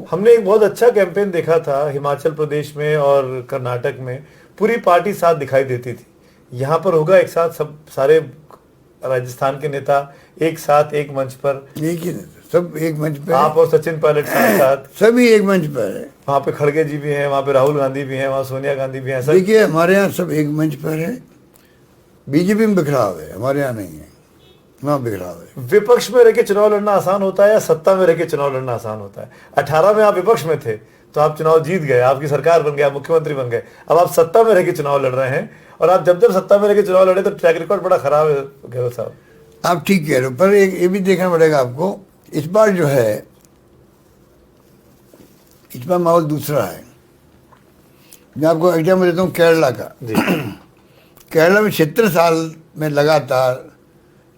हमने एक बहुत अच्छा कैंपेन देखा था हिमाचल प्रदेश में और कर्नाटक में, पूरी पार्टी साथ दिखाई देती थी। यहाँ पर होगा एक साथ सब सारे राजस्थान के नेता एक साथ एक मंच पर, एक ही सब एक मंच पर, आप और सचिन पायलट साथ साथ सभी एक मंच पर है। वहाँ पे खड़गे जी भी हैं, वहाँ पे राहुल गांधी भी हैं, वहाँ सोनिया गांधी भी हैं। देखिए हमारे यहाँ सब एक मंच पर है। बीजेपी में बिखराव है, हमारे यहाँ नहीं है, वहाँ बिखराव है। विपक्ष में रह के चुनाव लड़ना आसान होता है या सत्ता में रह के चुनाव लड़ना आसान होता है? 18 में आप विपक्ष में थे तो आप चुनाव जीत गए, आपकी सरकार बन गई, आप मुख्यमंत्री बन गए। अब आप सत्ता में रह के चुनाव लड़ रहे हैं, और आप जब सत्ता में रह के चुनाव लड़े तो ट्रैक रिकॉर्ड बड़ा खराब है गहलोत साहब। आप ठीक कह रहे हो, पर एक ये भी देखना पड़ेगा आपको, इस बार जो है, इस बार माहौल दूसरा है। मैं आपको एग्जाम्पल देता हूँ केरला का। केरला में 76 साल में लगातार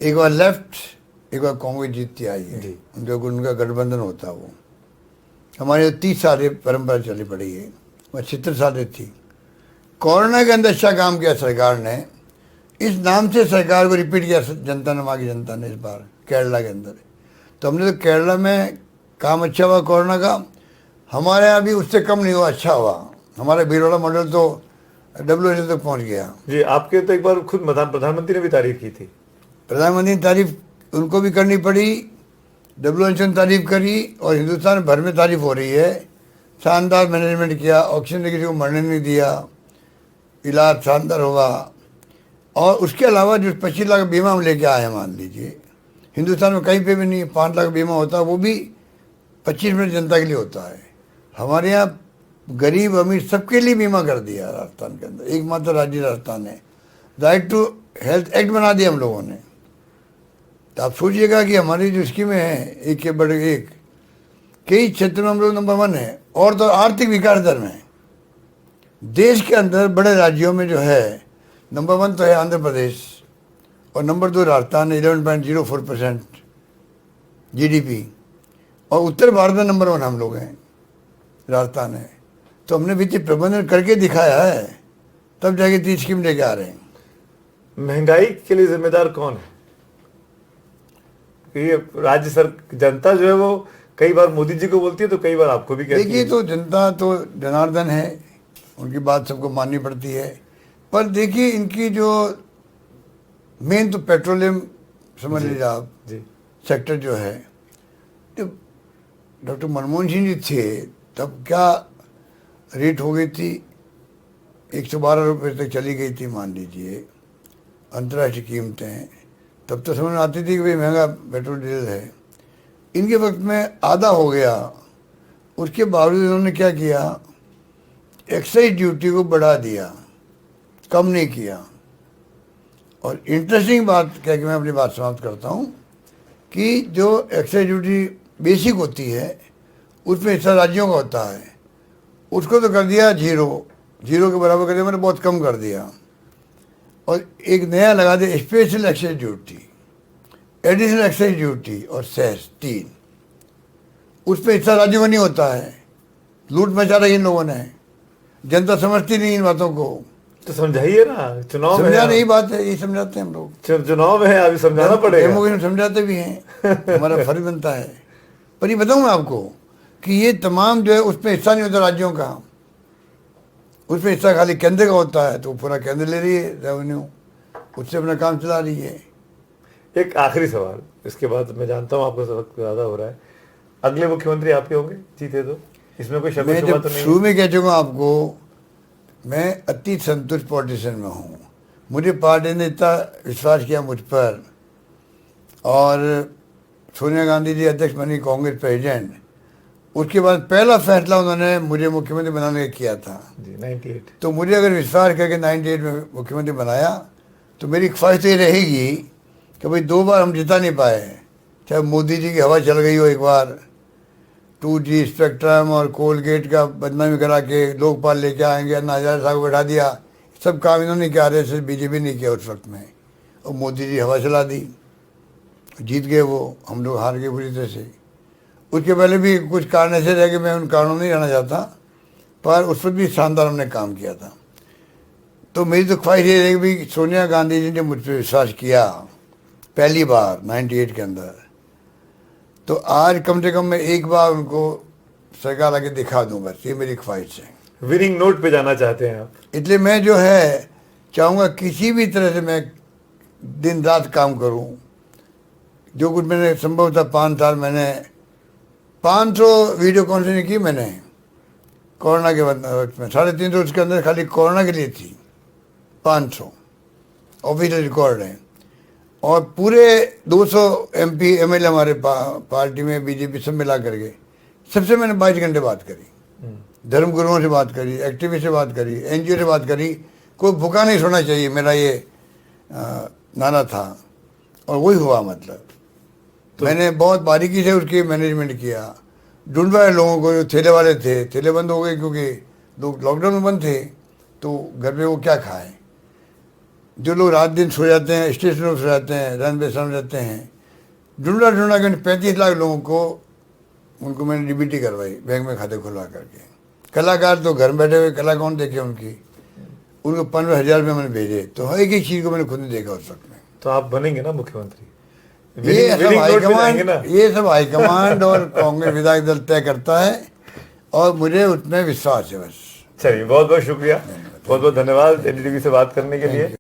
एक बार लेफ्ट एक बार कांग्रेस जीतती आई है, उनका गठबंधन होता है। वो हमारे 30 साल परंपरा चली पड़ी है, वह 76 साल थी। कोरोना के अंदर अच्छा काम किया सरकार ने, इस नाम से सरकार को रिपीट किया जनता ने, वहाँ की जनता ने इस बार केरला के अंदर। तो हमने तो केरला में काम अच्छा हुआ कोरोना का, हमारे यहाँ भी उससे कम नहीं हुआ, अच्छा हुआ। हमारा भीलवाड़ा मॉडल तो WHO तक पहुँच गया। जी, आपके तो एक बार खुद प्रधानमंत्री ने भी तारीफ की थी। प्रधानमंत्री ने तारीफ उनको भी करनी पड़ी, WHO ने तारीफ करी, और हिंदुस्तान भर में तारीफ हो रही है। शानदार मैनेजमेंट किया, ऑक्सीजन ने किसी को मरने नहीं दिया, इलाज शानदार हुआ। और उसके अलावा जो 25 लाख बीमा हम लेके आए हैं, मान लीजिए हिंदुस्तान में कहीं पे भी नहीं 5 लाख बीमा होता, वो भी 25 मिनट जनता के लिए होता है। हमारे यहाँ गरीब अमीर सबके लिए बीमा कर दिया राजस्थान के अंदर, एकमात्र राज्य राजस्थान है। राइट टू हेल्थ एक्ट बना दिया हम लोगों ने। तो आप सोचिएगा कि हमारी जो स्कीमें हैं एक के बढ़ एक, कई क्षेत्र में हम लोग नंबर 1 है। और तो आर्थिक विकास दर में देश के अंदर बड़े राज्यों में जो है नंबर 1 तो है आंध्र प्रदेश, और नंबर 2 राजस्थान 11.04% GDP, और उत्तर भारत में नंबर 1 हम लोग हैं, राजस्थान है। तो हमने वित्तीय प्रबंधन करके दिखाया है, तब जाके 30 स्कीम लेके आ रहे हैं। महंगाई के लिए जिम्मेदार कौन है? ये राज्य जनता जो है वो कई बार मोदी जी को बोलती है तो कई बार आपको भी कहती है। देखिए, तो जनता तो जनार्दन है, उनकी बात सबको माननी पड़ती है। पर देखिए इनकी जो मेन तो पेट्रोलियम समझ लीजिए आप सेक्टर जो है, तो डॉक्टर मनमोहन सिंह जी थे तब क्या रेट हो गई थी, 112 रुपये तक चली गई थी मान लीजिए अंतर्राष्ट्रीय कीमतें। तब तो समझ में आती थी कि भाई महंगा पेट्रोल डीजल है। इनके वक्त में आधा हो गया, उसके बावजूद इन्होंने क्या किया, एक्साइज ड्यूटी को बढ़ा दिया, कम नहीं किया। और इंटरेस्टिंग बात क्या कि मैं अपनी बात समाप्त करता हूँ कि जो एक्साइज ड्यूटी बेसिक होती है उसमें हिस्सा राज्यों का होता है, उसको तो कर दिया जीरो के बराबर कर दिया, मैंने बहुत कम कर दिया। और एक नया लगा दिया special excise duty, additional excise duty और सेस 3, उसमें हिस्सा राज्यों का नहीं होता है। लूट मचा रही इन लोगों ने, जनता समझती नहीं इन बातों को। तो समझाइए ना, चुनाव में समझा नहीं बात है, ये समझाते हैं हम लोग। चुनाव है, अभी समझाना पड़ेगा। डेमोक्रेसी समझाते भी हैं, हमारा फर्ज बनता है। पर ये बताऊँ मैं आपको कि ये तमाम जो है उसमें हिस्सा नहीं होता राज्यों का, उसमें हिस्सा खाली केंद्र का होता है। तो पूरा केंद्र ले रही है रेवेन्यू, उससे अपना काम चला रही है। एक आखिरी सवाल, इसके बाद मैं जानता हूँ आपका वक्त ज़्यादा हो रहा है, अगले मुख्यमंत्री आप ही होंगे जीते तो? इसमें कोई शक मैं शुबा जब तो नहीं? शुरू में कह चुका आपको, मैं अति संतुष्ट पॉलिटिशियन में हूँ। मुझे पार्टी ने इतना विश्वास किया मुझ पर, और सोनिया गांधी जी अध्यक्ष बनी, कांग्रेस प्रेसिडेंट, उसके बाद पहला फैसला उन्होंने मुझे मुख्यमंत्री बनाने का किया था जी, 98। तो मुझे अगर विश्वास करके 98 में मुख्यमंत्री बनाया, तो मेरी ख्वाहिश ये रहेगी कि भाई 2 बार हम जिता नहीं पाए, चाहे मोदी जी की हवा चल गई हो, एक बार 2G स्पेक्ट्रम और कोलगेट का बदनामी करा के लोकपाल लेके आएंगे, अन्ना हजारे साहब को बैठा दिया, सब काम इन्होंने किया, रहे सिर्फ बीजेपी नहीं किया उस वक्त में। और मोदी जी हवा चला दी, जीत गए वो, हम लोग हार गए बुरी तरह से। उसके पहले भी कुछ कारण ऐसे रह गए, मैं उन कारणों नहीं रहना चाहता, पर उस वक्त भी शानदार हमने काम किया था। तो मेरी तो ख्वाहिश ये रहेगी भी सोनिया गांधी जी ने मुझ पर विश्वास किया पहली बार 98 के अंदर, तो आज कम से कम मैं एक बार उनको सरकार आके दिखा दूं, बस ये मेरी ख्वाहिश है। विनिंग नोट पे जाना चाहते हैं आप? इसलिए मैं जो है चाहूँगा किसी भी तरह से मैं दिन रात काम करूं। जो कुछ मैंने संभव था 5 साल मैंने 500 वीडियो कॉन्फ्रेंसिंग की मैंने कोरोना के वक्त में, 350 उसके अंदर खाली कोरोना के लिए थी, 500 ऑफिशियल रिकॉर्ड है। और पूरे 200 MP MLA हमारे पार्टी में बीजेपी सब मिला करके सबसे मैंने 22 घंटे बात करी, धर्मगुरुओं से बात करी, एक्टिविस्ट से बात करी, NGO से बात करी। कोई भूखा नहीं सोना चाहिए, मेरा ये नारा था और वही हुआ। मतलब तो मैंने बहुत बारीकी से उसकी मैनेजमेंट किया, ढूंढवाया लोगों को। जो ठेले वाले थे, ठेले बंद हो गए क्योंकि लोग लॉकडाउन में बंद थे, तो घर पे वो क्या खाएं। जो लोग रात दिन सो जाते हैं, स्टेशन पर सो जाते हैं, रन बेसम रहते हैं, ढूंढा के 35 लाख लोगों को उनको मैंने DBT करवाई, बैंक में खाते खुलवा करके। कलाकार तो घर बैठे हुए, कला कौन देखे उनकी, उनको 15,000 रुपये मैंने भेजे। तो एक एक चीज़ को मैंने खुद ने देखा उस वक्त में। तो आप बनेंगे ना मुख्यमंत्री? ये सब हाईकमांड और कांग्रेस विधायक दल तय करता है और मुझे उसमें विश्वास है बस। चलिए, बहुत बहुत शुक्रिया, बहुत बहुत धन्यवाद NDTV से बात करने के लिए।